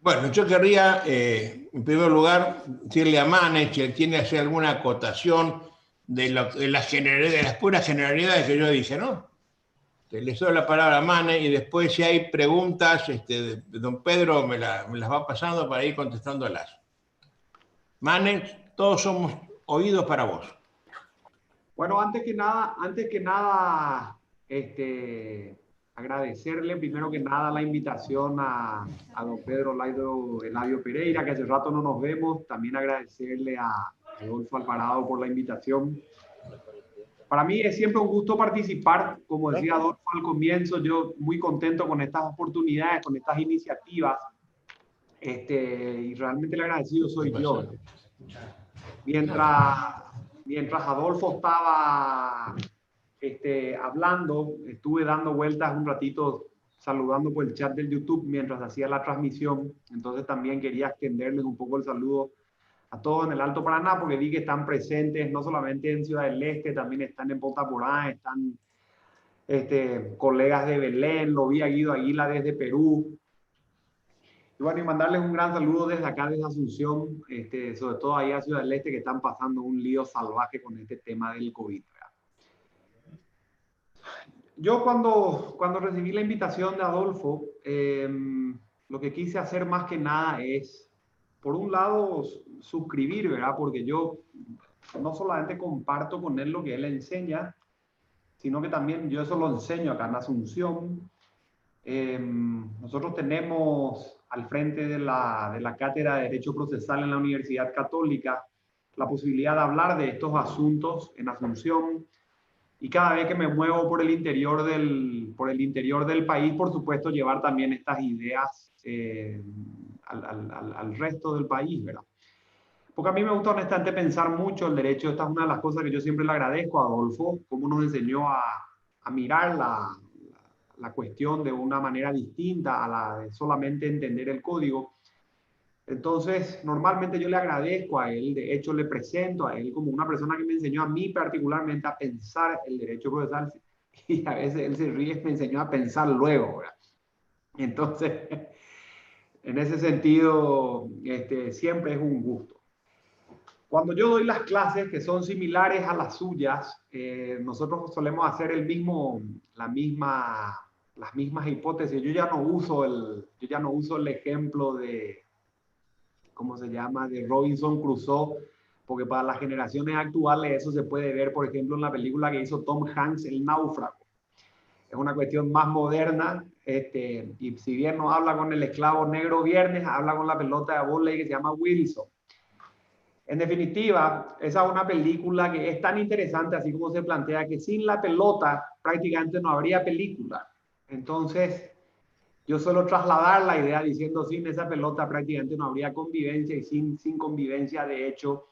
Bueno, yo querría, en primer lugar, decirle a Manes si él tiene que hacer alguna acotación de de las puras generalidades que yo dije, ¿no? Le doy la palabra a Manes y después si hay preguntas, de don Pedro me las va pasando para ir contestándolas. Manes, todos somos oídos para vos. Bueno, antes que nada, agradecerle primero que nada la invitación a don Pedro Eladio Pereira, que hace rato no nos vemos. También agradecerle a Adolfo Alvarado por la invitación. Para mí es siempre un gusto participar. Como decía Adolfo al comienzo, yo muy contento con estas oportunidades, con estas iniciativas. Y realmente el agradecido soy yo. Mientras, mientras Adolfo estaba hablando, estuve dando vueltas un ratito saludando por el chat del YouTube mientras hacía la transmisión. Entonces también quería extenderles un poco el saludo a todos en el Alto Paraná, porque vi que están presentes no solamente en Ciudad del Este, también están en Punta Porá, están colegas de Belén, lo vi a Guido Aguila desde Perú. Y bueno, y mandarles un gran saludo desde acá, desde Asunción, sobre todo ahí a Ciudad del Este, que están pasando un lío salvaje con este tema del COVID. Yo cuando recibí la invitación de Adolfo, lo que quise hacer más que nada es, por un lado, suscribir, ¿verdad? Porque yo no solamente comparto con él lo que él enseña, sino que también yo eso lo enseño acá en Asunción. Nosotros tenemos al frente de la Cátedra de Derecho Procesal en la Universidad Católica la posibilidad de hablar de estos asuntos en Asunción. Y cada vez que me muevo por el interior del país, por supuesto, llevar también estas ideas al resto del país, ¿verdad? Porque a mí me gusta honestamente pensar mucho el derecho. Esta es una de las cosas que yo siempre le agradezco a Adolfo, cómo nos enseñó a mirar la cuestión de una manera distinta a la de solamente entender el código. Entonces, normalmente yo le agradezco a él, de hecho le presento a él como una persona que me enseñó a mí particularmente a pensar el derecho procesal, y a veces él se ríe, me enseñó a pensar luego, ¿verdad? Entonces, en ese sentido, siempre es un gusto. Cuando yo doy las clases que son similares a las suyas, nosotros solemos hacer las mismas hipótesis. Yo ya no uso el ejemplo de, ¿cómo se llama?, de Robinson Crusoe, porque para las generaciones actuales eso se puede ver, por ejemplo, en la película que hizo Tom Hanks, El Náufrago. Es una cuestión más moderna, y si bien no habla con el esclavo negro viernes, habla con la pelota de vóley que se llama Wilson. En definitiva, esa es una película que es tan interesante, así como se plantea, que sin la pelota prácticamente no habría película. Entonces, yo suelo trasladar la idea diciendo, sin esa pelota prácticamente no habría convivencia, y sin convivencia, de hecho,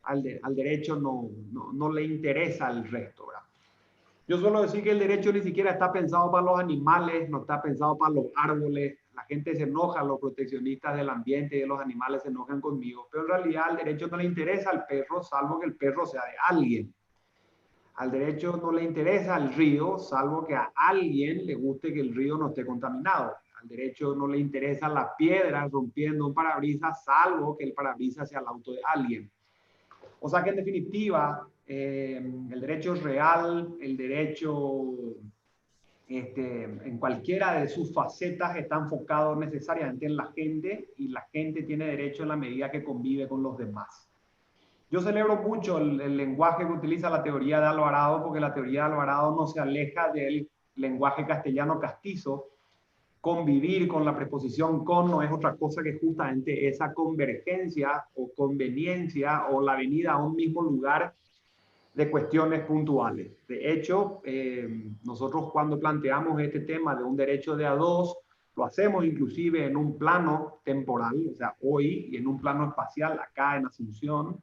al derecho no le interesa el resto, ¿verdad? Yo suelo decir que el derecho ni siquiera está pensado para los animales, no está pensado para los árboles. La gente se enoja, los proteccionistas del ambiente y de los animales se enojan conmigo, pero en realidad al derecho no le interesa al perro, salvo que el perro sea de alguien. Al derecho no le interesa el río, salvo que a alguien le guste que el río no esté contaminado. Al derecho no le interesan las piedras rompiendo un parabrisas, salvo que el parabrisas sea el auto de alguien. O sea que en definitiva, el derecho es real, el derecho en cualquiera de sus facetas está enfocado necesariamente en la gente, y la gente tiene derecho en la medida que convive con los demás. Yo celebro mucho el lenguaje que utiliza la teoría de Alvarado, porque la teoría de Alvarado no se aleja del lenguaje castellano castizo. Convivir con la preposición con no es otra cosa que justamente esa convergencia o conveniencia o la venida a un mismo lugar de cuestiones puntuales. De hecho, nosotros cuando planteamos este tema de un derecho de a dos, lo hacemos inclusive en un plano temporal, o sea, hoy, y en un plano espacial acá en Asunción,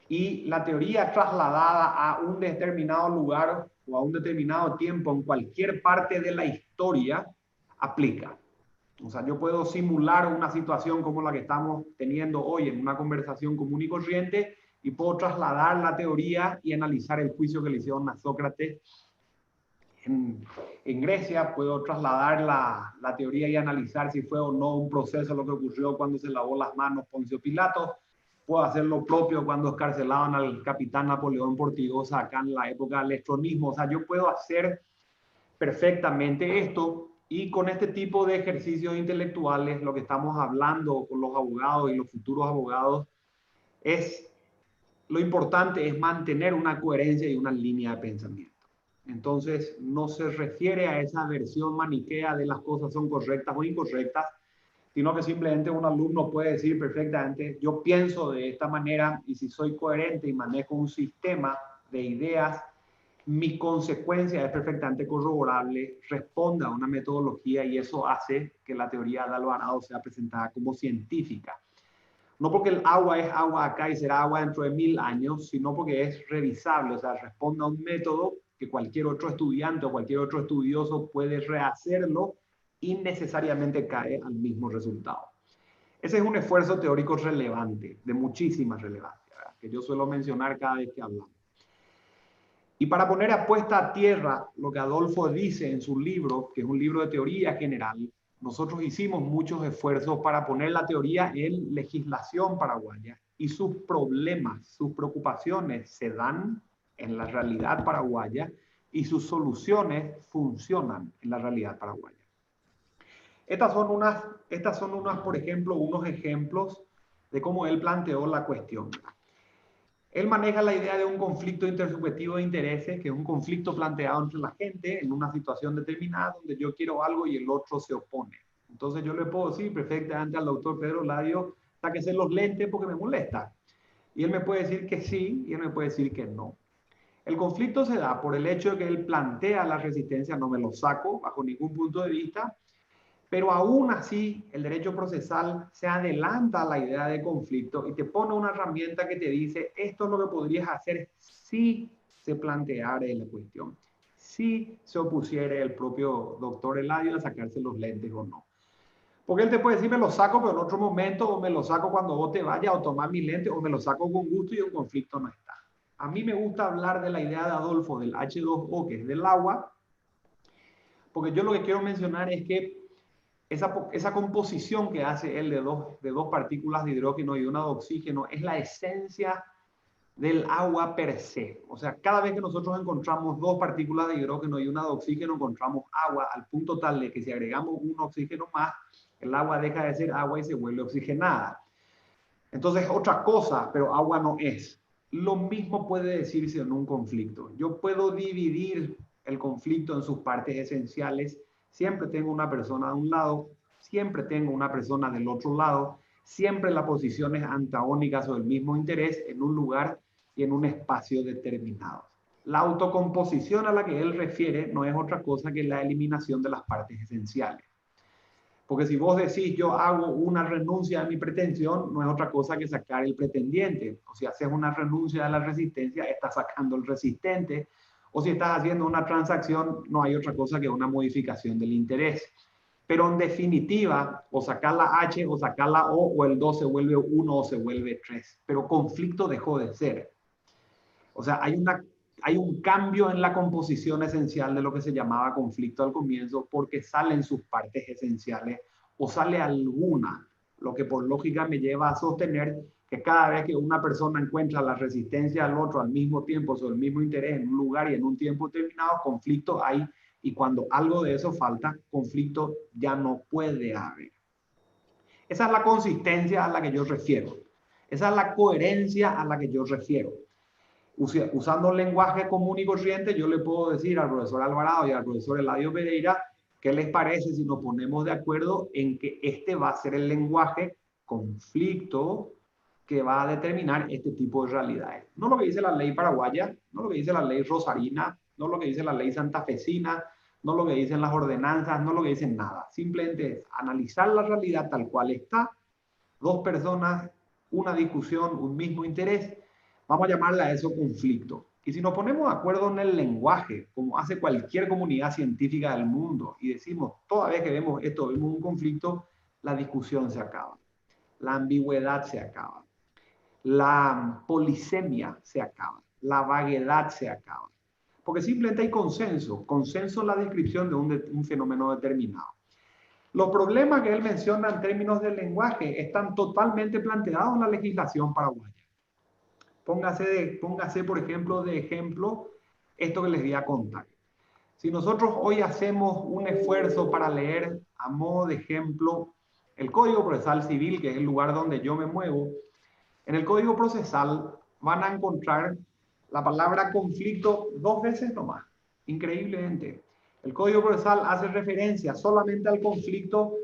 y la teoría trasladada a un determinado lugar o a un determinado tiempo en cualquier parte de la historia aplica. O sea, yo puedo simular una situación como la que estamos teniendo hoy en una conversación común y corriente, y puedo trasladar la teoría y analizar el juicio que le hicieron a Sócrates en Grecia, puedo trasladar la teoría y analizar si fue o no un proceso lo que ocurrió cuando se lavó las manos Poncio Pilato. Puedo hacer lo propio cuando escarcelaban al capitán Napoleón Portigosa acá en la época del electronismo. O sea, yo puedo hacer perfectamente esto, y con este tipo de ejercicios intelectuales lo que estamos hablando con los abogados y los futuros abogados es, lo importante es mantener una coherencia y una línea de pensamiento. Entonces no se refiere a esa versión maniquea de las cosas son correctas o incorrectas, sino que simplemente un alumno puede decir perfectamente, yo pienso de esta manera, y si soy coherente y manejo un sistema de ideas, mi consecuencia es perfectamente corroborable, responde a una metodología, y eso hace que la teoría de Alvarado sea presentada como científica. No porque el agua es agua acá y será agua dentro de 1000 años, sino porque es revisable, o sea, responde a un método que cualquier otro estudiante o cualquier otro estudioso puede rehacerlo y necesariamente cae al mismo resultado. Ese es un esfuerzo teórico relevante, de muchísima relevancia, ¿verdad?, que yo suelo mencionar cada vez que hablamos. Y para poner a puesta a tierra lo que Adolfo dice en su libro, que es un libro de teoría general, nosotros hicimos muchos esfuerzos para poner la teoría en legislación paraguaya, y sus problemas, sus preocupaciones se dan en la realidad paraguaya y sus soluciones funcionan en la realidad paraguaya. Estas son unas, por ejemplo, unos ejemplos de cómo él planteó la cuestión. Él maneja la idea de un conflicto intersubjetivo de intereses, que es un conflicto planteado entre la gente en una situación determinada donde yo quiero algo y el otro se opone. Entonces yo le puedo decir perfectamente al doctor Pedro Ladio, sáquese los lentes porque me molesta. Y él me puede decir que sí, y él me puede decir que no. El conflicto se da por el hecho de que él plantea la resistencia, no me lo saco bajo ningún punto de vista, pero aún así el derecho procesal se adelanta a la idea de conflicto y te pone una herramienta que te dice, esto es lo que podrías hacer si se planteara la cuestión, si se opusiera el propio doctor Eladio a sacarse los lentes o no. Porque él te puede decir, me lo saco, pero en otro momento, o me lo saco cuando vos te vayas, o tomar mis lentes, o me lo saco con gusto y un conflicto no está. A mí me gusta hablar de la idea de Adolfo del H2O, que es del agua, porque yo lo que quiero mencionar es que esa composición que hace él de dos partículas de hidrógeno y una de oxígeno es la esencia del agua per se. O sea, cada vez que nosotros encontramos dos partículas de hidrógeno y una de oxígeno, encontramos agua, al punto tal de que si agregamos un oxígeno más, el agua deja de ser agua y se vuelve oxigenada. Entonces, otra cosa, pero agua no es. Lo mismo puede decirse en un conflicto. Yo puedo dividir el conflicto en sus partes esenciales. Siempre tengo una persona de un lado, siempre tengo una persona del otro lado, siempre las posiciones antagónicas o del mismo interés en un lugar y en un espacio determinado. La autocomposición a la que él refiere no es otra cosa que la eliminación de las partes esenciales. Porque si vos decís yo hago una renuncia a mi pretensión, no es otra cosa que sacar el pretendiente. O si haces una renuncia a la resistencia, estás sacando el resistente. O si estás haciendo una transacción, no hay otra cosa que una modificación del interés. Pero en definitiva, o sacar la H o sacar la O el 2 se vuelve 1 o se vuelve 3. Pero conflicto dejó de ser. O sea, hay un cambio en la composición esencial de lo que se llamaba conflicto al comienzo, porque salen sus partes esenciales o sale alguna, lo que por lógica me lleva a sostener que cada vez que una persona encuentra la resistencia al otro al mismo tiempo, o el mismo interés en un lugar y en un tiempo determinado, conflicto hay, y cuando algo de eso falta, conflicto ya no puede haber. Esa es la consistencia a la que yo refiero. Esa es la coherencia a la que yo refiero. Usando un lenguaje común y corriente, yo le puedo decir al profesor Alvarado y al profesor Eladio Pereira, ¿qué les parece si nos ponemos de acuerdo en que este va a ser el lenguaje conflicto que va a determinar este tipo de realidades? No lo que dice la ley paraguaya, no lo que dice la ley rosarina, no lo que dice la ley santafesina, no lo que dicen las ordenanzas, no lo que dicen nada. Simplemente es analizar la realidad tal cual está, dos personas, una discusión, un mismo interés. Vamos a llamarle a eso conflicto. Y si nos ponemos de acuerdo en el lenguaje, como hace cualquier comunidad científica del mundo, y decimos, toda vez que vemos esto, vemos un conflicto, la discusión se acaba. La ambigüedad se acaba. La polisemia se acaba. La vaguedad se acaba. porque simplemente hay consenso en la descripción de un fenómeno determinado. Los problemas que él menciona en términos del lenguaje están totalmente planteados en la legislación paraguaya. Póngase, por ejemplo, de ejemplo esto que les voy a contar. Si nosotros hoy hacemos un esfuerzo para leer, a modo de ejemplo, el Código Procesal Civil, que es el lugar donde yo me muevo, en el Código Procesal van a encontrar la palabra conflicto 2 veces nomás, increíblemente. El Código Procesal hace referencia solamente al conflicto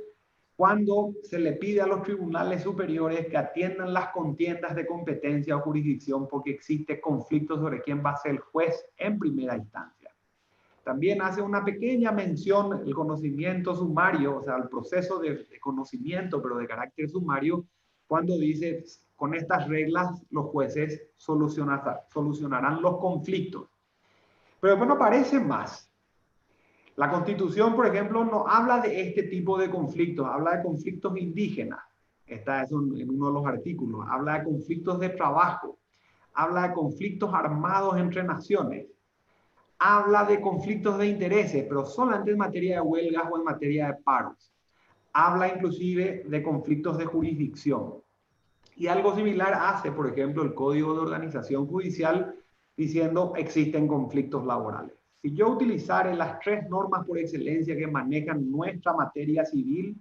cuando se le pide a los tribunales superiores que atiendan las contiendas de competencia o jurisdicción porque existe conflicto sobre quién va a ser el juez en primera instancia. También hace una pequeña mención el conocimiento sumario, o sea, el proceso de conocimiento, pero de carácter sumario, cuando dice, con estas reglas los jueces solucionarán los conflictos. Pero después no aparece más. La Constitución, por ejemplo, no habla de este tipo de conflictos, habla de conflictos indígenas. Está eso en uno de los artículos. Habla de conflictos de trabajo, habla de conflictos armados entre naciones, habla de conflictos de intereses, pero solamente en materia de huelgas o en materia de paros. Habla inclusive de conflictos de jurisdicción. Y algo similar hace, por ejemplo, el Código de Organización Judicial diciendo existen conflictos laborales. Si yo utilizara las 3 normas por excelencia que manejan nuestra materia civil,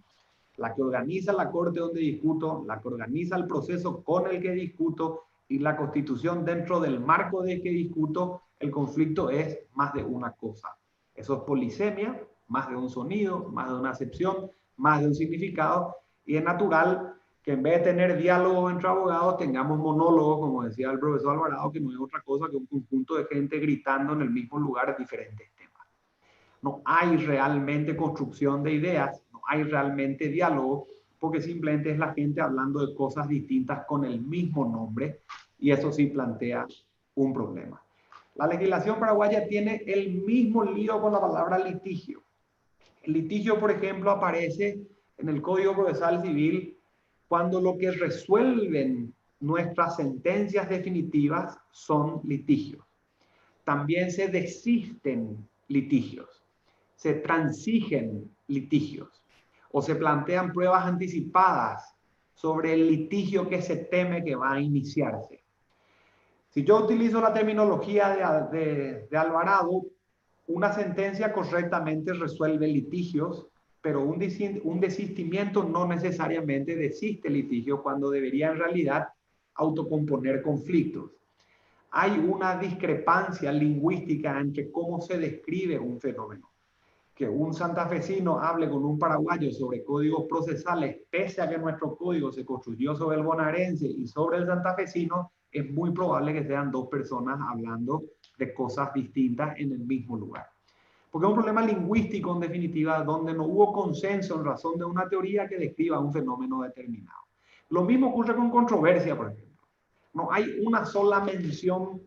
la que organiza la corte donde discuto, la que organiza el proceso con el que discuto y la Constitución dentro del marco de que discuto, el conflicto es más de una cosa. Eso es polisemia, más de un sonido, más de una acepción, más de un significado, y es natural que en vez de tener diálogos entre abogados, tengamos monólogos, como decía el profesor Alvarado, que no es otra cosa que un conjunto de gente gritando en el mismo lugar diferentes temas. No hay realmente construcción de ideas, no hay realmente diálogo, porque simplemente es la gente hablando de cosas distintas con el mismo nombre, y eso sí plantea un problema. La legislación paraguaya tiene el mismo lío con la palabra litigio. El litigio, por ejemplo, aparece en el Código Procesal Civil cuando lo que resuelven nuestras sentencias definitivas son litigios. También se desisten litigios, se transigen litigios o se plantean pruebas anticipadas sobre el litigio que se teme que va a iniciarse. Si yo utilizo la terminología de Alvarado, una sentencia correctamente resuelve litigios, pero un desistimiento no necesariamente desiste litigio cuando debería en realidad autocomponer conflictos. Hay una discrepancia lingüística entre cómo se describe un fenómeno. Que un santafesino hable con un paraguayo sobre códigos procesales, pese a que nuestro código se construyó sobre el bonaerense y sobre el santafesino, es muy probable que sean 2 personas hablando de cosas distintas en el mismo lugar. Porque es un problema lingüístico, en definitiva, donde no hubo consenso en razón de una teoría que describa un fenómeno determinado. Lo mismo ocurre con controversia, por ejemplo. No hay una sola mención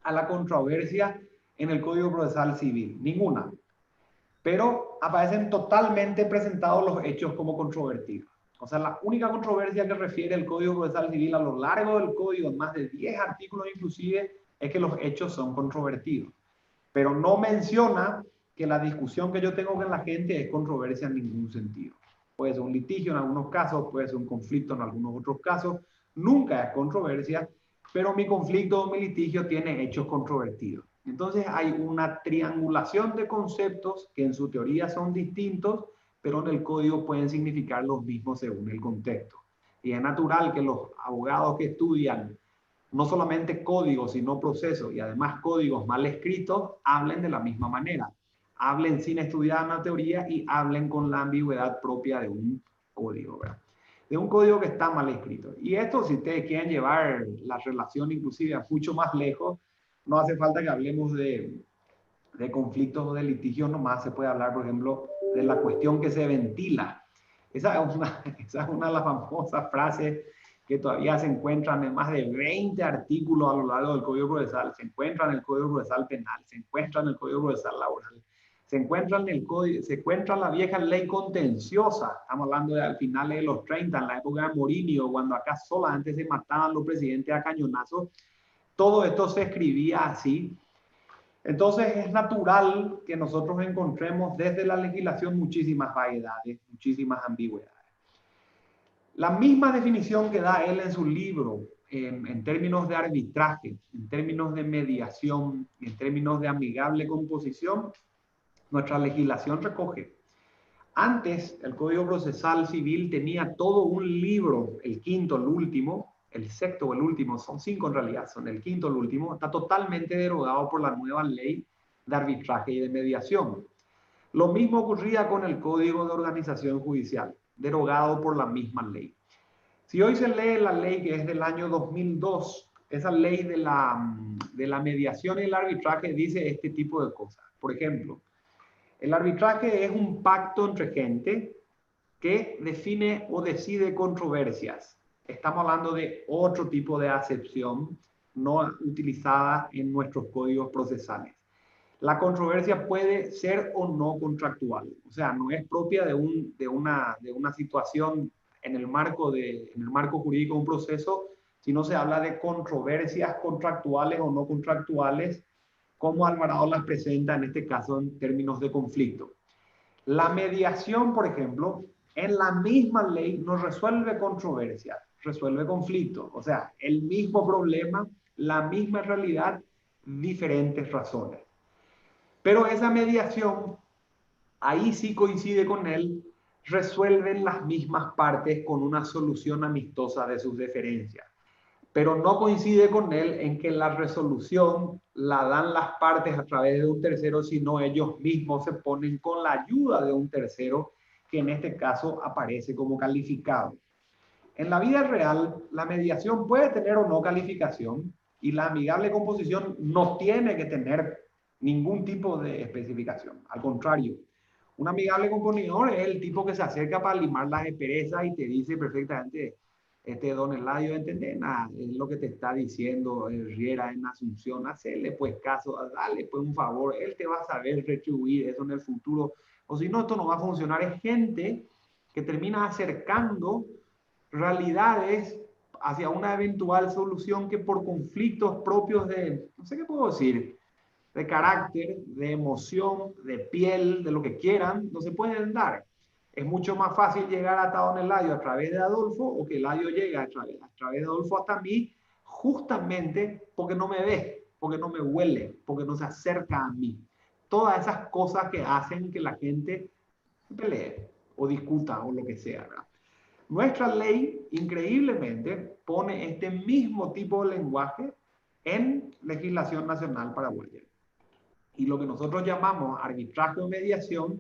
a la controversia en el Código Procesal Civil, ninguna. Pero aparecen totalmente presentados los hechos como controvertidos. O sea, la única controversia que refiere el Código Procesal Civil a lo largo del código, en más de 10 artículos inclusive, es que los hechos son controvertidos. Pero no menciona que la discusión que yo tengo con la gente es controversia en ningún sentido. Puede ser un litigio en algunos casos, puede ser un conflicto en algunos otros casos, nunca es controversia, pero mi conflicto o mi litigio tiene hechos controvertidos. Entonces hay una triangulación de conceptos que en su teoría son distintos, pero en el código pueden significar los mismos según el contexto. Y es natural que los abogados que estudian no solamente códigos, sino procesos y además códigos mal escritos, hablen de la misma manera. Hablen sin estudiar una teoría y hablen con la ambigüedad propia de un código, ¿verdad? De un código que está mal escrito. Y esto, si ustedes quieren llevar la relación inclusive a mucho más lejos, no hace falta que hablemos de conflictos o de litigios, nomás se puede hablar, por ejemplo, de la cuestión que se ventila. Esa es una de las famosas frases que todavía se encuentran en más de 20 artículos a lo largo del Código Procesal, se encuentran en el Código Procesal Penal, se encuentran en el Código Procesal Laboral, se encuentra la vieja ley contenciosa, estamos hablando de al final de los 30, en la época de Morinio, cuando acá solamente se mataban los presidentes a cañonazos. Todo esto se escribía así. Entonces es natural que nosotros encontremos desde la legislación muchísimas vaguedades, muchísimas ambigüedades. La misma definición que da él en su libro, en términos de arbitraje, en términos de mediación, en términos de amigable composición, nuestra legislación recoge. Antes, el Código Procesal Civil tenía todo un libro, el quinto, el último, el sexto o el último, son 5 en realidad, son el quinto, el último, está totalmente derogado por la nueva ley de arbitraje y de mediación. Lo mismo ocurría con el Código de Organización Judicial, derogado por la misma ley. Si hoy se lee la ley que es del año 2002, esa ley de la mediación y el arbitraje dice este tipo de cosas. Por ejemplo, el arbitraje es un pacto entre gente que define o decide controversias. Estamos hablando de otro tipo de acepción no utilizada en nuestros códigos procesales. La controversia puede ser o no contractual, o sea, no es propia de una situación en el marco jurídico de un proceso, sino se habla de controversias contractuales o no contractuales, como Alvarado las presenta en este caso en términos de conflicto. La mediación, por ejemplo, en la misma ley no resuelve controversia, resuelve conflicto. O sea, el mismo problema, la misma realidad, diferentes razones. Pero esa mediación, ahí sí coincide con él, resuelven las mismas partes con una solución amistosa de sus diferencias. Pero no coincide con él en que la resolución la dan las partes a través de un tercero, sino ellos mismos se ponen con la ayuda de un tercero, que en este caso aparece como calificado. En la vida real, la mediación puede tener o no calificación y la amigable composición no tiene que tener ningún tipo de especificación. Al contrario, un amigable componidor es el tipo que se acerca para limar las asperezas y te dice perfectamente: don Eladio, ¿entendés? Nada, es lo que te está diciendo el Riera en Asunción, hacele pues caso, dale pues un favor, él te va a saber retribuir eso en el futuro, o si no, esto no va a funcionar. Es gente que termina acercando realidades hacia una eventual solución que por conflictos propios de, no sé qué puedo decir, de carácter, de emoción, de piel, de lo que quieran, no se pueden dar. Es mucho más fácil llegar hasta don Eladio a través de Adolfo, o que Eladio llegue a través de Adolfo hasta mí, justamente porque no me ve, porque no me huele, porque no se acerca a mí. Todas esas cosas que hacen que la gente pelee o discuta o lo que sea, ¿verdad? Nuestra ley, increíblemente, pone este mismo tipo de lenguaje en legislación nacional paraguaya. Y lo que nosotros llamamos arbitraje o mediación,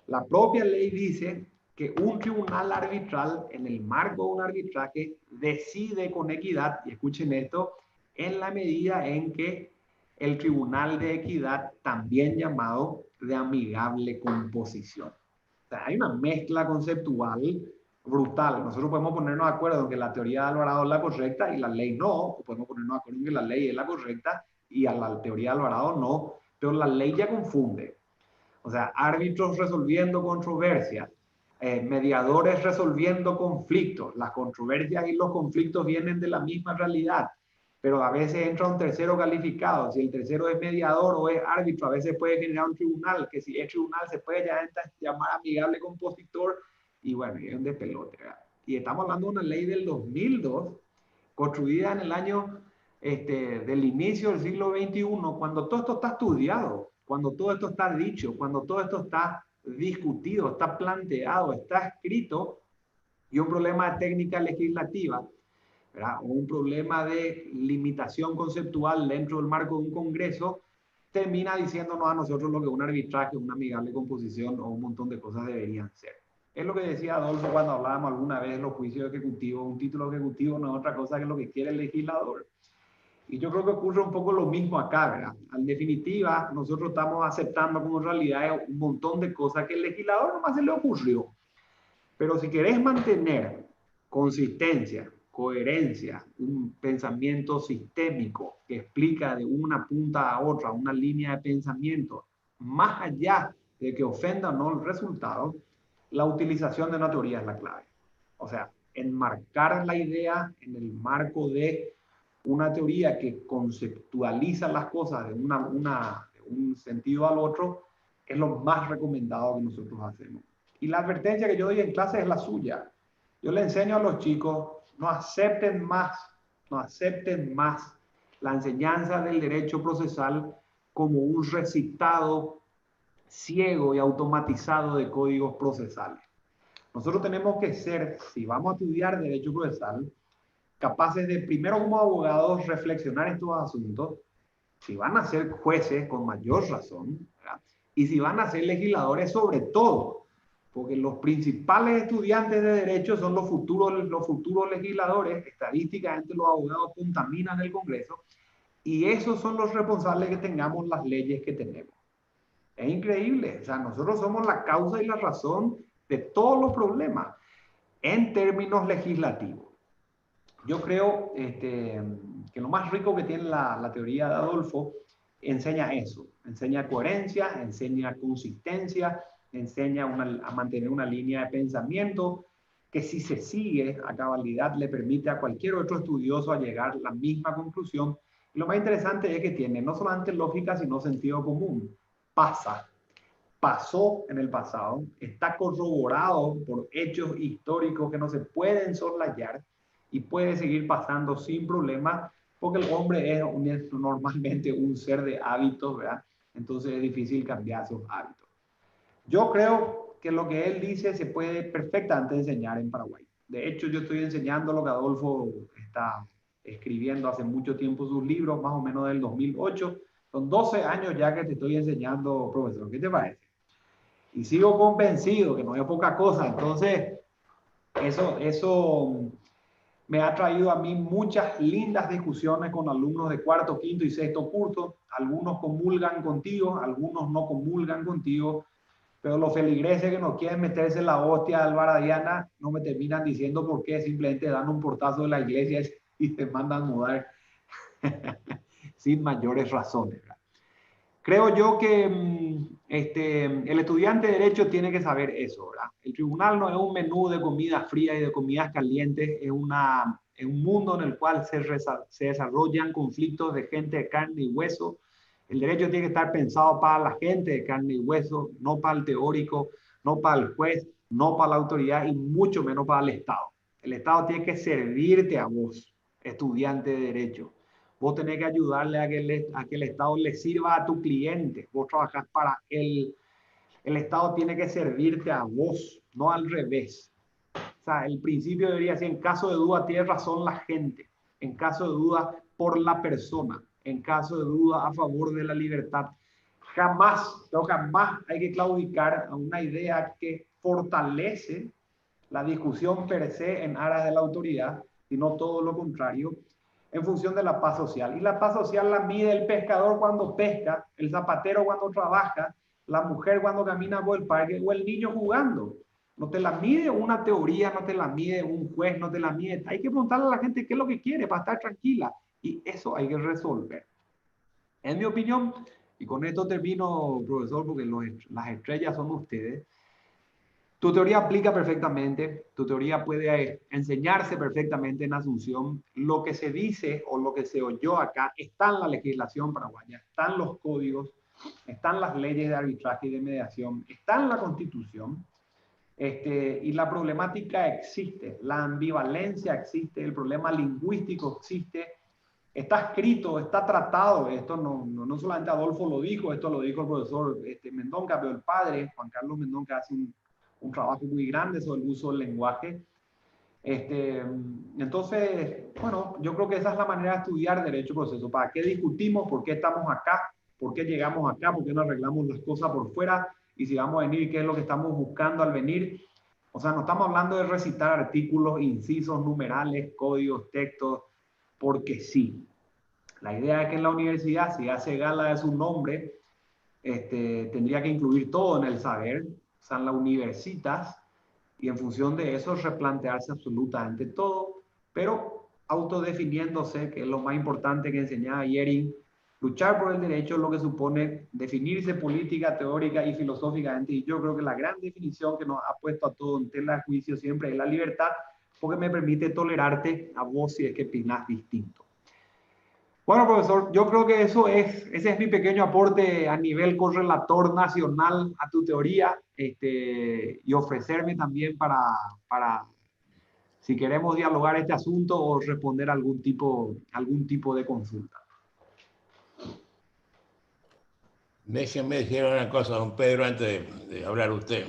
la propia ley dice que un tribunal arbitral, en el marco de un arbitraje, decide con equidad, y escuchen esto, en la medida en que el tribunal de equidad, también llamado de amigable composición. O sea, hay una mezcla conceptual brutal. Nosotros podemos ponernos de acuerdo en que la teoría de Alvarado es la correcta y la ley no, o podemos ponernos de acuerdo en que la ley es la correcta y a la teoría de Alvarado no, pero la ley ya confunde. O sea, árbitros resolviendo controversias, mediadores resolviendo conflictos. Las controversias y los conflictos vienen de la misma realidad, pero a veces entra un tercero calificado. Si el tercero es mediador o es árbitro, a veces puede generar un tribunal, que si es tribunal se puede llamar amigable compositor, y bueno, es un despelote, ¿verdad? Y estamos hablando de una ley del 2002, construida en el año del inicio del siglo XXI, cuando todo esto está estudiado, cuando todo esto está dicho, cuando todo esto está discutido, está planteado, está escrito, y un problema de técnica legislativa, ¿verdad? O un problema de limitación conceptual dentro del marco de un congreso, termina diciéndonos a nosotros lo que un arbitraje, una amigable composición o un montón de cosas deberían ser. Es lo que decía Adolfo cuando hablábamos alguna vez de los juicios ejecutivos. Un título ejecutivo no es otra cosa que lo que quiere el legislador. Y yo creo que ocurre un poco lo mismo acá, ¿verdad? En definitiva, nosotros estamos aceptando como realidad un montón de cosas que el legislador nomás se le ocurrió. Pero si querés mantener consistencia, coherencia, un pensamiento sistémico que explica de una punta a otra una línea de pensamiento, más allá de que ofenda o no el resultado, la utilización de una teoría es la clave. O sea, enmarcar la idea en el marco de una teoría que conceptualiza las cosas de una un sentido al otro, es lo más recomendado que nosotros hacemos. Y la advertencia que yo doy en clase es la suya. Yo le enseño a los chicos, no acepten más la enseñanza del derecho procesal como un recitado ciego y automatizado de códigos procesales. Nosotros tenemos que ser, si vamos a estudiar derecho procesal, capaces de, primero como abogados, reflexionar estos asuntos, si van a ser jueces con mayor razón, ¿verdad? Y si van a ser legisladores sobre todo, porque los principales estudiantes de derecho son los futuros legisladores. Estadísticamente los abogados contaminan el Congreso y esos son los responsables que tengamos las leyes que tenemos. Es increíble, o sea, nosotros somos la causa y la razón de todos los problemas en términos legislativos. Yo creo que lo más rico que tiene la teoría de Adolfo enseña eso, enseña coherencia, enseña consistencia, enseña a mantener una línea de pensamiento que si se sigue a cabalidad le permite a cualquier otro estudioso a llegar a la misma conclusión. Y lo más interesante es que tiene no solamente lógica, sino sentido común. Pasó en el pasado, está corroborado por hechos históricos que no se pueden soslayar y puede seguir pasando sin problema porque el hombre es normalmente un ser de hábitos, ¿verdad? Entonces es difícil cambiar sus hábitos. Yo creo que lo que él dice se puede perfectamente enseñar en Paraguay. De hecho, yo estoy enseñando lo que Adolfo está escribiendo hace mucho tiempo sus libros, más o menos del 2008. Son 12 años ya que te estoy enseñando, profesor. ¿Qué te parece? Y sigo convencido que no es poca cosa. Entonces, eso me ha traído a mí muchas lindas discusiones con alumnos de cuarto, quinto y sexto curso. Algunos comulgan contigo, algunos no comulgan contigo, pero los feligreses que no quieren meterse en la hostia alvaradiana no me terminan diciendo por qué, simplemente dan un portazo de la iglesia y te mandan mudar sin mayores razones. Creo yo que el estudiante de Derecho tiene que saber eso, ¿verdad? El tribunal no es un menú de comida fría y de comidas calientes, es un mundo en el cual se desarrollan conflictos de gente de carne y hueso. El derecho tiene que estar pensado para la gente de carne y hueso, no para el teórico, no para el juez, no para la autoridad y mucho menos para el Estado. El Estado tiene que servirte a vos, estudiante de Derecho. Vos tenés que ayudarle a que el Estado le sirva a tu cliente. Vos trabajás para él. El Estado tiene que servirte a vos, no al revés. O sea, el principio debería ser, en caso de duda, tiene razón la gente. En caso de duda, por la persona. En caso de duda, a favor de la libertad. Jamás hay que claudicar a una idea que fortalece la discusión per se en aras de la autoridad, sino todo lo contrario, en función de la paz social. Y la paz social la mide el pescador cuando pesca, el zapatero cuando trabaja, la mujer cuando camina por el parque o el niño jugando. No te la mide una teoría, no te la mide un juez, no te la mide. Hay que preguntarle a la gente qué es lo que quiere para estar tranquila. Y eso hay que resolver. En mi opinión, y con esto termino, profesor, porque las estrellas son ustedes, tu teoría aplica perfectamente, tu teoría puede enseñarse perfectamente en Asunción. Lo que se dice o lo que se oyó acá está en la legislación paraguaya, están los códigos, están las leyes de arbitraje y de mediación, está en la Constitución. Y la problemática existe, la ambivalencia existe, el problema lingüístico existe, está escrito, está tratado. Esto no solamente Adolfo lo dijo, esto lo dijo el profesor Mendonca, pero el padre, Juan Carlos Mendonca, hace un trabajo muy grande sobre el uso del lenguaje. Entonces, bueno, yo creo que esa es la manera de estudiar derecho proceso. ¿Para qué discutimos? ¿Por qué estamos acá? ¿Por qué llegamos acá? ¿Por qué no arreglamos las cosas por fuera? Y si vamos a venir, ¿qué es lo que estamos buscando al venir? O sea, no estamos hablando de recitar artículos, incisos, numerales, códigos, textos, porque sí. La idea es que en la universidad, si hace gala de su nombre, tendría que incluir todo en el saber, o sea, en la universitas, y en función de eso replantearse absolutamente todo, pero autodefiniéndose, que es lo más importante que enseñaba Yering. Luchar por el derecho es lo que supone definirse política, teórica y filosóficamente, y yo creo que la gran definición que nos ha puesto a todo en tela de juicio siempre es la libertad, porque me permite tolerarte a vos si es que opinás distinto. Bueno, profesor, yo creo que ese es mi pequeño aporte a nivel correlator nacional a tu teoría, y ofrecerme también para, si queremos dialogar este asunto o responder algún tipo de consulta. Déjeme decir una cosa, don Pedro, antes de hablar usted.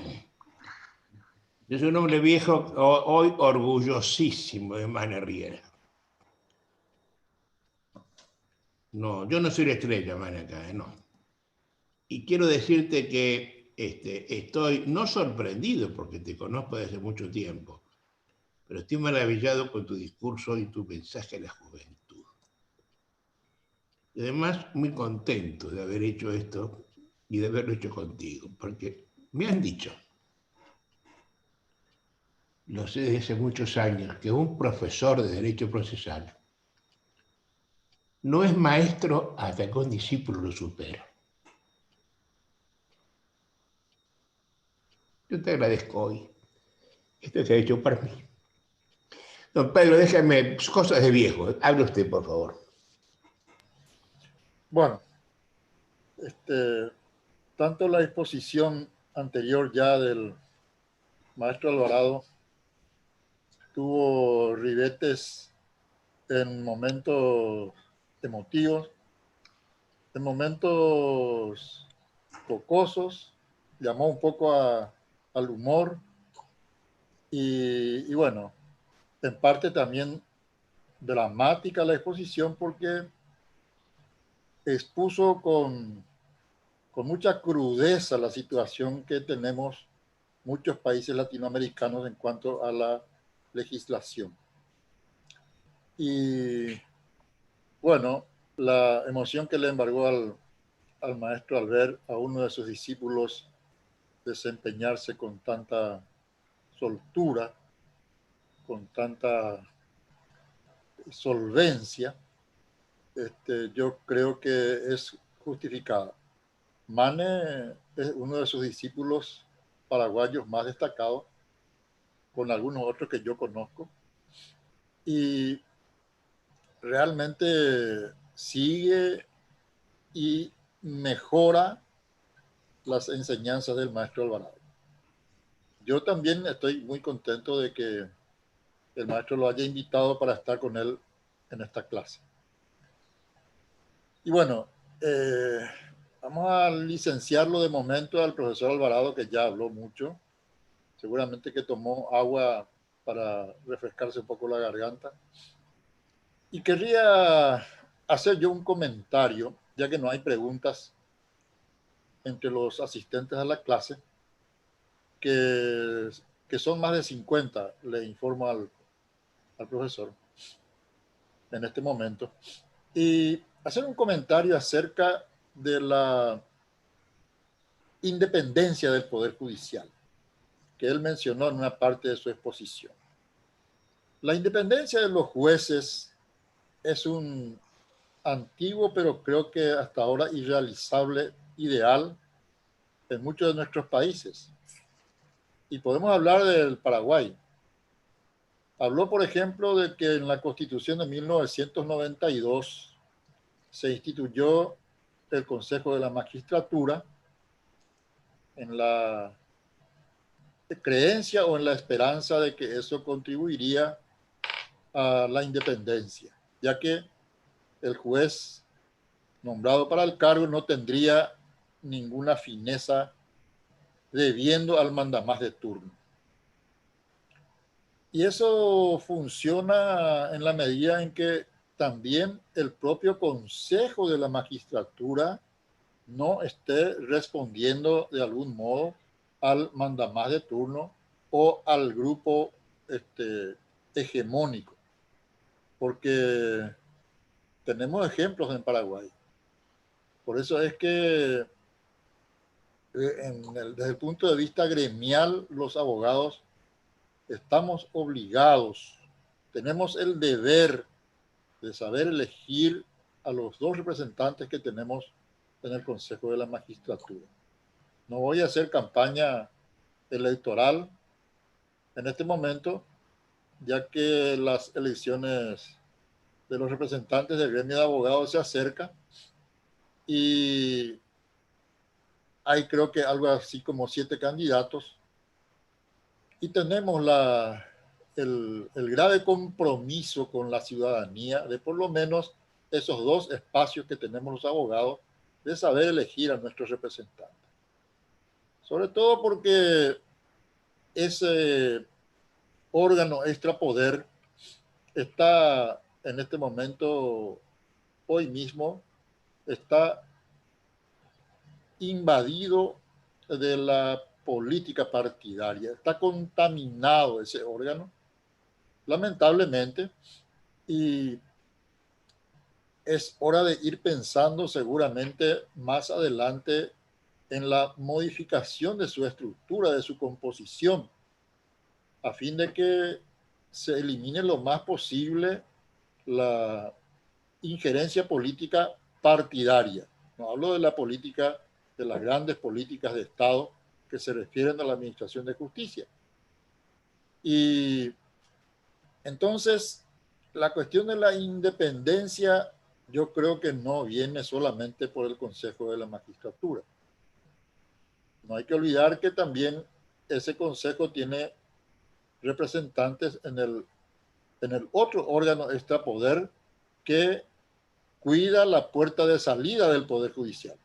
Yo soy un hombre viejo, hoy orgullosísimo de Mané Riera. No, yo no soy la estrella, Mané, acá, no. Y quiero decirte que estoy no sorprendido porque te conozco desde mucho tiempo, pero estoy maravillado con tu discurso y tu mensaje a la juventud. Y además, muy contento de haber hecho esto y de haberlo hecho contigo, porque me han dicho, lo sé desde hace muchos años, que un profesor de Derecho Procesal no es maestro hasta que un discípulo lo supera. Yo te agradezco hoy. Esto se ha hecho para mí. Don Pedro, déjame cosas de viejo. Hable usted, por favor. Bueno, tanto la exposición anterior ya del maestro Alvarado tuvo ribetes en momentos emotivos, en momentos jocosos, llamó un poco al humor y bueno, en parte también dramática la exposición porque expuso con mucha crudeza la situación que tenemos muchos países latinoamericanos en cuanto a la legislación. Y bueno, la emoción que le embargó al maestro al ver a uno de sus discípulos desempeñarse con tanta soltura, con tanta solvencia, yo creo que es justificada. Mane es uno de sus discípulos paraguayos más destacados, con algunos otros que yo conozco, y realmente sigue y mejora las enseñanzas del maestro Alvarado. Yo también estoy muy contento de que el maestro lo haya invitado para estar con él en esta clase. Y bueno, vamos a licenciarlo de momento al profesor Alvarado, que ya habló mucho. Seguramente que tomó agua para refrescarse un poco la garganta. Y querría hacer yo un comentario, ya que no hay preguntas entre los asistentes a la clase, que son más de 50, le informo al profesor en este momento, y hacer un comentario acerca de la independencia del Poder Judicial, que él mencionó en una parte de su exposición. La independencia de los jueces es un antiguo, pero creo que hasta ahora irrealizable ideal en muchos de nuestros países. Y podemos hablar del Paraguay. Habló, por ejemplo, de que en la Constitución de 1992 se instituyó el Consejo de la Magistratura en la creencia o en la esperanza de que eso contribuiría a la independencia, ya que el juez nombrado para el cargo no tendría ninguna fineza debiendo al mandamás de turno. Y eso funciona en la medida en que también el propio Consejo de la Magistratura no esté respondiendo de algún modo al mandamás de turno o al grupo hegemónico, porque tenemos ejemplos en Paraguay. Por eso es que desde el punto de vista gremial, los abogados estamos obligados, tenemos el deber de saber elegir a los dos representantes que tenemos en el Consejo de la Magistratura. No voy a hacer campaña electoral en este momento, ya que las elecciones de los representantes del gremio de abogados se acerca y hay creo que algo así como 7 candidatos y tenemos el grave compromiso con la ciudadanía de por lo menos esos 2 espacios que tenemos los abogados de saber elegir a nuestros representantes. Sobre todo porque ese órgano extrapoder está en este momento, hoy mismo, está invadido de la política partidaria, está contaminado ese órgano, lamentablemente, y es hora de ir pensando seguramente más adelante en la modificación de su estructura, de su composición, a fin de que se elimine lo más posible la injerencia política partidaria. No hablo de la política, de las grandes políticas de Estado que se refieren a la administración de justicia. Y entonces, la cuestión de la independencia yo creo que no viene solamente por el Consejo de la Magistratura. No hay que olvidar que también ese consejo tiene representantes en el otro órgano extrapoder que cuida la puerta de salida del Poder Judicial,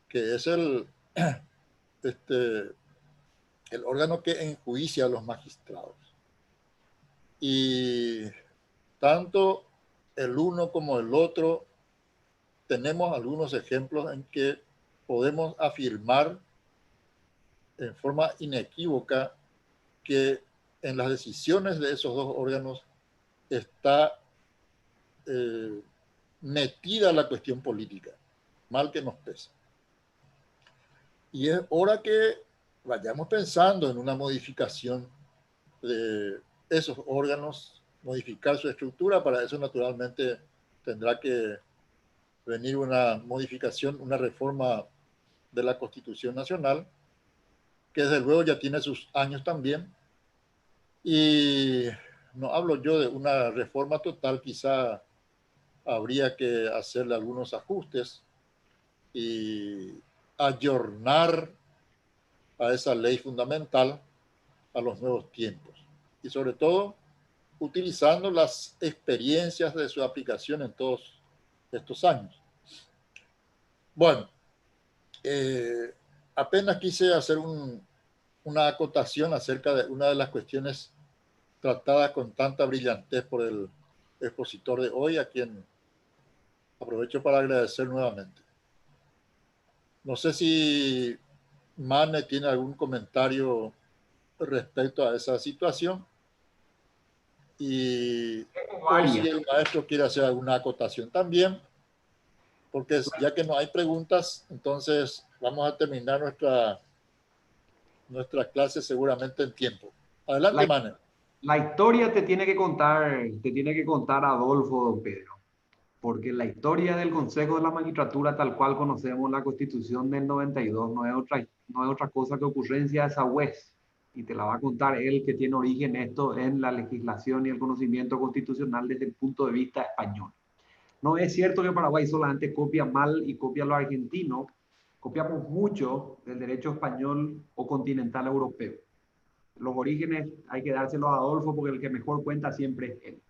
que es el órgano que enjuicia a los magistrados. Y tanto el uno como el otro tenemos algunos ejemplos en que podemos afirmar en forma inequívoca que en las decisiones de esos 2 órganos está metida la cuestión política, mal que nos pese. Y es hora que vayamos pensando en una modificación de esos órganos, modificar su estructura. Para eso naturalmente tendrá que venir una modificación, una reforma de la Constitución Nacional, que desde luego ya tiene sus años también. Y no hablo yo de una reforma total, quizá habría que hacerle algunos ajustes y ayornar a esa ley fundamental a los nuevos tiempos. Y sobre todo, utilizando las experiencias de su aplicación en todos estos años. Bueno, apenas quise hacer una acotación acerca de una de las cuestiones tratadas con tanta brillantez por el expositor de hoy, a quien aprovecho para agradecer nuevamente. No sé si Mane tiene algún comentario respecto a esa situación y o si el maestro quiere hacer alguna acotación también, porque ya que no hay preguntas, entonces vamos a terminar nuestra clase seguramente en tiempo. Adelante, Mane. La historia te tiene que contar Adolfo, don Pedro, porque la historia del Consejo de la Magistratura, tal cual conocemos la Constitución del 92, no es otra cosa que ocurrencia de esa UES, y te la va a contar él, que tiene origen esto en la legislación y el conocimiento constitucional desde el punto de vista español. No es cierto que Paraguay solamente copia mal y copia lo argentino, copiamos mucho del derecho español o continental europeo. Los orígenes hay que dárselos a Adolfo porque el que mejor cuenta siempre es él.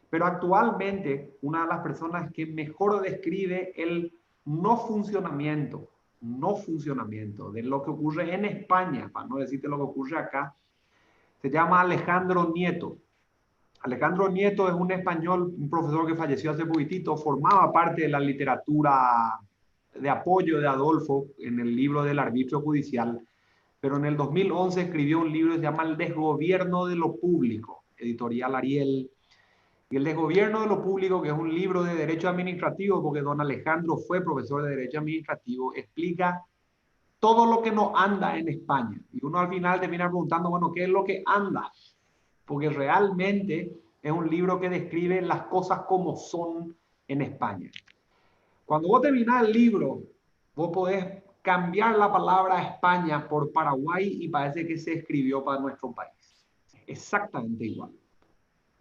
Pero actualmente, una de las personas que mejor describe el no funcionamiento de lo que ocurre en España, para no decirte lo que ocurre acá, se llama Alejandro Nieto. Alejandro Nieto es un español, un profesor que falleció hace poquitito, formaba parte de la literatura de apoyo de Adolfo en el libro del arbitrio judicial, pero en el 2011 escribió un libro que se llama El desgobierno de lo público, editorial Ariel. Y el desgobierno de lo público, que es un libro de derecho administrativo, porque don Alejandro fue profesor de derecho administrativo, explica todo lo que no anda en España. Y uno al final termina preguntando, bueno, ¿qué es lo que anda? Porque realmente es un libro que describe las cosas como son en España. Cuando vos terminás el libro, vos podés cambiar la palabra España por Paraguay y parece que se escribió para nuestro país. Exactamente igual.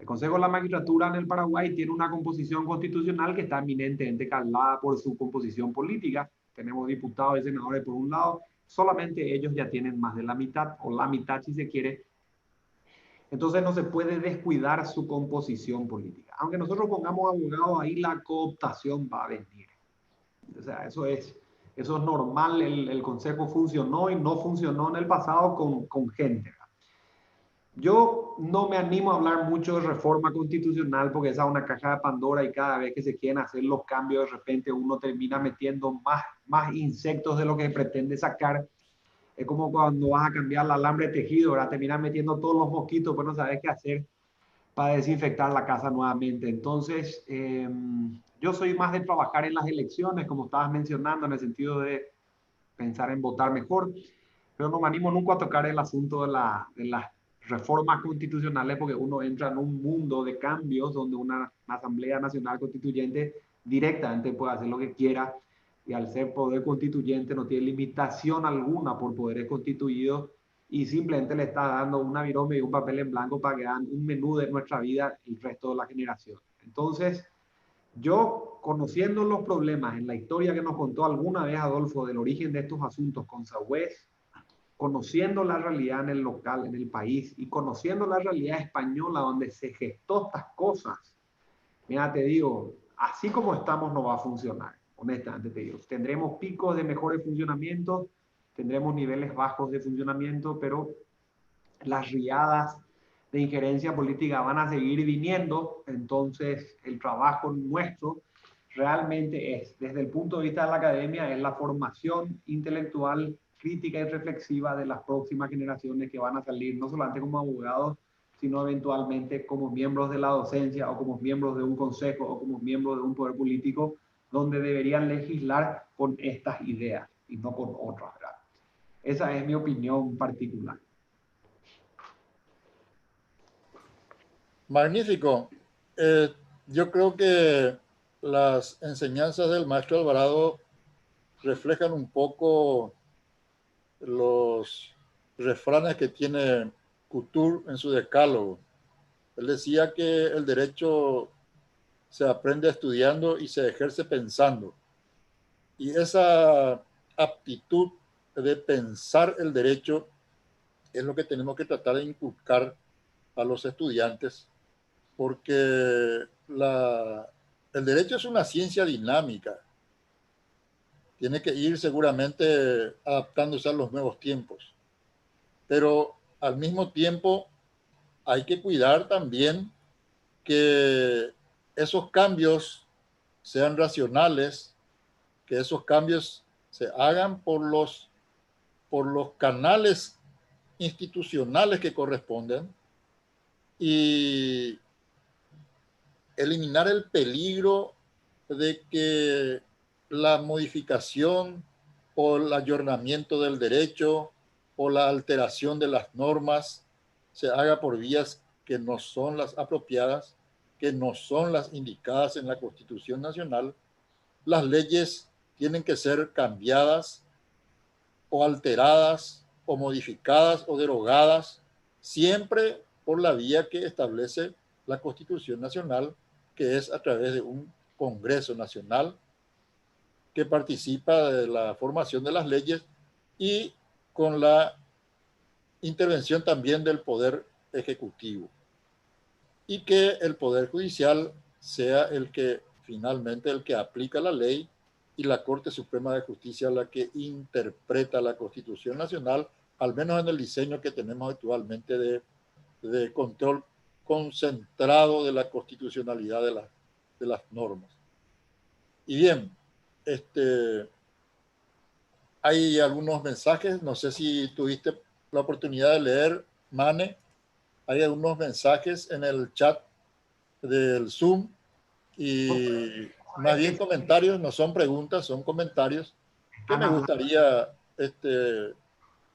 El Consejo de la Magistratura en el Paraguay tiene una composición constitucional que está eminentemente calada por su composición política. Tenemos diputados y senadores por un lado, solamente ellos ya tienen más de la mitad, o la mitad si se quiere. Entonces no se puede descuidar su composición política. Aunque nosotros pongamos abogados ahí, la cooptación va a venir. O sea, eso es normal. El Consejo funcionó y no funcionó en el pasado con gente. Yo no me animo a hablar mucho de reforma constitucional porque esa es una caja de Pandora y cada vez que se quieren hacer los cambios, de repente uno termina metiendo más insectos de lo que pretende sacar. Es como cuando vas a cambiar el alambre de tejido, ¿verdad? Terminas metiendo todos los mosquitos, pues no sabes qué hacer para desinfectar la casa nuevamente. Entonces, yo soy más de trabajar en las elecciones, como estabas mencionando, en el sentido de pensar en votar mejor, pero no me animo nunca a tocar el asunto de las reformas constitucionales porque uno entra en un mundo de cambios donde una Asamblea Nacional Constituyente directamente puede hacer lo que quiera y al ser poder constituyente no tiene limitación alguna por poderes constituidos y simplemente le está dando una virome y un papel en blanco para que hagan un menú de nuestra vida el resto de la generación. Entonces, yo, conociendo los problemas en la historia que nos contó alguna vez Adolfo del origen de estos asuntos con Sagüez, conociendo la realidad en el local, en el país, y conociendo la realidad española donde se gestó estas cosas, mira, te digo, así como estamos no va a funcionar, honestamente te digo. Tendremos picos de mejores funcionamientos, tendremos niveles bajos de funcionamiento, pero las riadas de injerencia política van a seguir viniendo, entonces el trabajo nuestro realmente es, desde el punto de vista de la academia, es la formación intelectual, crítica y reflexiva de las próximas generaciones que van a salir, no solamente como abogados, sino eventualmente como miembros de la docencia o como miembros de un consejo o como miembros de un poder político, donde deberían legislar con estas ideas y no con otras, ¿verdad? Esa es mi opinión particular. Magnífico. Yo creo que las enseñanzas del maestro Alvarado reflejan un poco los refranes que tiene Couture en su decálogo. Él decía que el derecho se aprende estudiando y se ejerce pensando. Y esa aptitud de pensar el derecho es lo que tenemos que tratar de inculcar a los estudiantes, porque el derecho es una ciencia dinámica. Tiene que ir seguramente adaptándose a los nuevos tiempos. Pero al mismo tiempo hay que cuidar también que esos cambios sean racionales, que esos cambios se hagan por los canales institucionales que corresponden y eliminar el peligro de que la modificación o el ayornamiento del derecho o la alteración de las normas se haga por vías que no son las apropiadas, que no son las indicadas en la Constitución Nacional. Las leyes tienen que ser cambiadas o alteradas o modificadas o derogadas siempre por la vía que establece la Constitución Nacional, que es a través de un Congreso Nacional que participa de la formación de las leyes y con la intervención también del Poder Ejecutivo. Y que el Poder Judicial sea el que finalmente el que aplica la ley y la Corte Suprema de Justicia la que interpreta la Constitución Nacional, al menos en el diseño que tenemos actualmente de control concentrado de la constitucionalidad de las normas. Y bien, hay algunos mensajes, no sé si tuviste la oportunidad de leer, Mane, hay algunos mensajes en el chat del Zoom y más bien comentarios, no son preguntas, son comentarios que me gustaría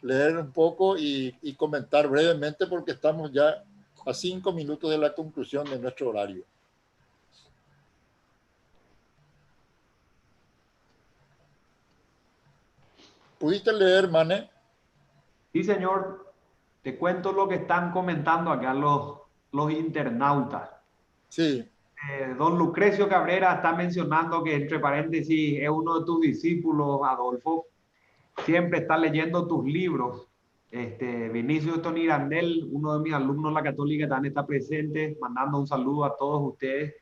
leer un poco y comentar brevemente porque estamos ya a 5 minutos de la conclusión de nuestro horario. ¿Pudiste leer, Mane? Sí, señor. Te cuento lo que están comentando acá los los internautas. Sí, Don Lucrecio Cabrera está mencionando que, entre paréntesis, es uno de tus discípulos, Adolfo. Siempre está leyendo tus libros. Vinicio Tonirandel, uno de mis alumnos de la Católica, también está presente, mandando un saludo a todos ustedes.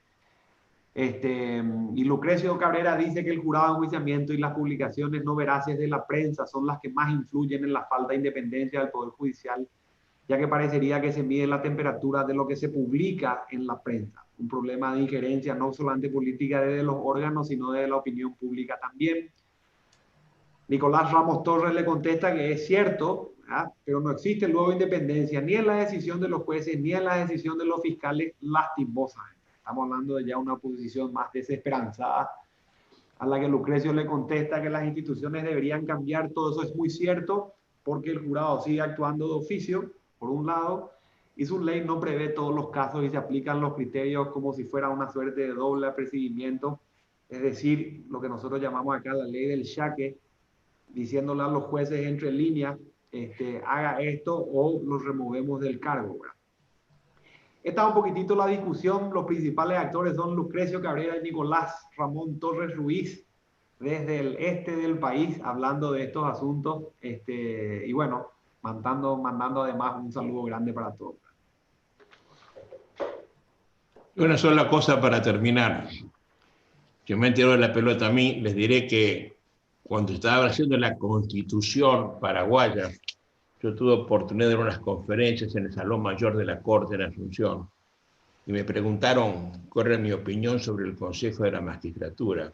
Y Lucrecio Cabrera dice que el jurado de enjuiciamiento y las publicaciones no veraces de la prensa son las que más influyen en la falta de independencia del Poder Judicial, ya que parecería que se mide la temperatura de lo que se publica en la prensa. Un problema de injerencia no solamente política desde los órganos, sino de la opinión pública también. Nicolás Ramos Torres le contesta que es cierto, pero no existe luego independencia ni en la decisión de los jueces ni en la decisión de los fiscales, lastimosamente. Estamos hablando de ya una posición más desesperanzada, a la que Lucrecio le contesta que las instituciones deberían cambiar. Todo eso es muy cierto, porque el jurado sigue actuando de oficio, por un lado, y su ley no prevé todos los casos y se aplican los criterios como si fuera una suerte de doble apercibimiento, es decir, lo que nosotros llamamos acá la ley del chaque, diciéndole a los jueces entre líneas, haga esto o los removemos del cargo, ¿verdad? Esta es un poquitito la discusión. Los principales actores son Lucrecio Cabrera y Nicolás Ramón Torres Ruiz, desde el este del país, hablando de estos asuntos. Y bueno, mandando además un saludo grande para todos. Una sola cosa para terminar. Que me han tirado la pelota a mí, les diré que cuando estaba haciendo la Constitución paraguaya, yo tuve oportunidad de dar unas conferencias en el Salón Mayor de la Corte en Asunción y me preguntaron cuál era mi opinión sobre el Consejo de la Magistratura.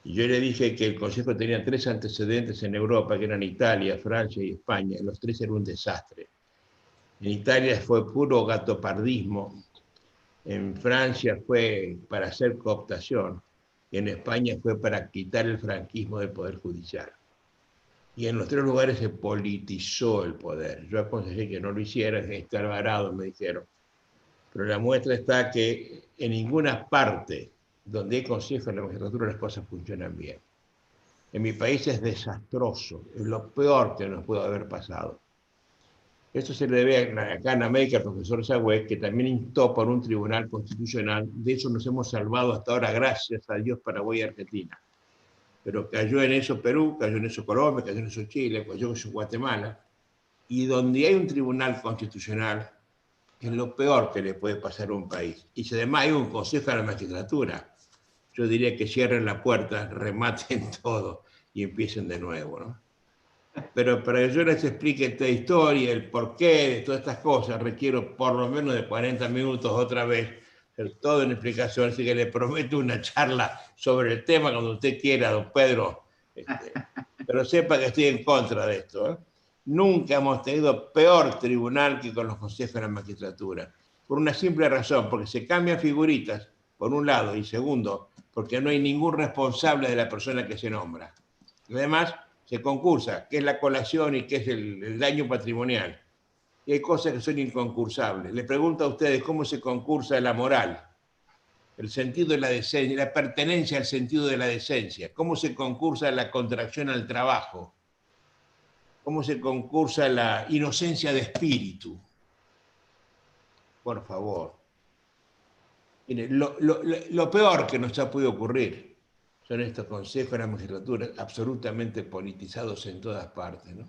Y yo le dije que el Consejo tenía 3 antecedentes en Europa, que eran Italia, Francia y España. Los 3 eran un desastre. En Italia fue puro gatopardismo, en Francia fue para hacer cooptación, y en España fue para quitar el franquismo del Poder Judicial. Y en los 3 lugares se politizó el poder. Yo aconsejé que no lo hicieran, está Alvarado, me dijeron. Pero la muestra está que en ninguna parte donde hay consejo en la magistratura las cosas funcionan bien. En mi país es desastroso, es lo peor que nos pudo haber pasado. Esto se le debe acá en América al profesor Sagüez, que también instó por un tribunal constitucional. De eso nos hemos salvado hasta ahora, gracias a Dios, Paraguay y Argentina. Pero cayó en eso Perú, cayó en eso Colombia, cayó en eso Chile, cayó en eso Guatemala. Y donde hay un tribunal constitucional, es lo peor que le puede pasar a un país. Y si además hay un consejo de la magistratura, yo diría que cierren la puerta, rematen todo y empiecen de nuevo, ¿no? Pero para que yo les explique esta historia, el porqué de todas estas cosas, requiero por lo menos de 40 minutos otra vez, todo en explicación, así que le prometo una charla sobre el tema cuando usted quiera, don Pedro. Pero sepa que estoy en contra de esto, ¿eh? Nunca hemos tenido peor tribunal que con los consejos de la magistratura, por una simple razón, porque se cambian figuritas, por un lado, y segundo, porque no hay ningún responsable de la persona que se nombra. Y además, se concursa, qué es la colación y qué es el daño patrimonial. Y hay cosas que son inconcursables. Le pregunto a ustedes cómo se concursa la moral, el sentido de la decencia, la pertenencia al sentido de la decencia, cómo se concursa la contracción al trabajo, cómo se concursa la inocencia de espíritu. Por favor. Mire, lo peor que nos ha podido ocurrir son estos consejos de la magistratura absolutamente politizados en todas partes, ¿no?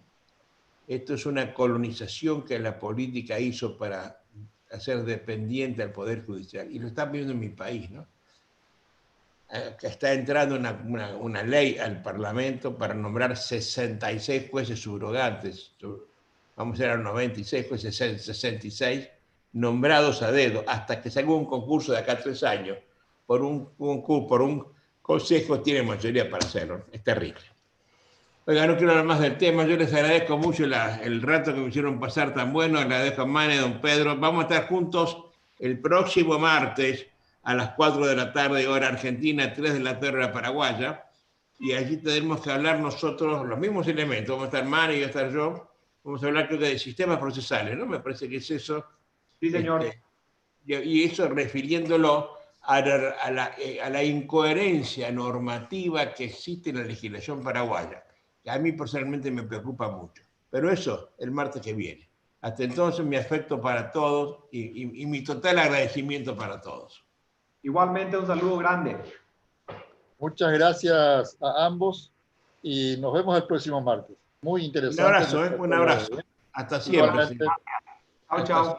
Esto es una colonización que la política hizo para hacer dependiente al Poder Judicial. Y lo están viendo en mi país, ¿no? Está entrando una ley al Parlamento para nombrar 66 jueces subrogantes. Vamos a ir a los 96 jueces, 66 nombrados a dedo, hasta que salga un concurso de acá a 3 años. Por un consejo tiene mayoría para hacerlo. Es terrible. Oiga, no quiero hablar más del tema. Yo les agradezco mucho el rato que me hicieron pasar tan bueno. Le agradezco a Mane, don Pedro. Vamos a estar juntos el próximo martes a las 4 de la tarde, hora argentina, 3 de la tarde, hora paraguaya. Y allí tenemos que hablar nosotros los mismos elementos. Vamos a estar Mane y voy a estar yo. Vamos a hablar, creo que, de sistemas procesales, ¿no? Me parece que es eso. Sí, señor. Y eso refiriéndolo a la incoherencia normativa que existe en la legislación paraguaya, que a mí personalmente me preocupa mucho. Pero eso, el martes que viene. Hasta entonces, mi afecto para todos y mi total agradecimiento para todos. Igualmente, un saludo grande. Muchas gracias a ambos y nos vemos el próximo martes. Muy Un interesante. abrazo, un abrazo. Hasta siempre. Igualmente. Chao, chao.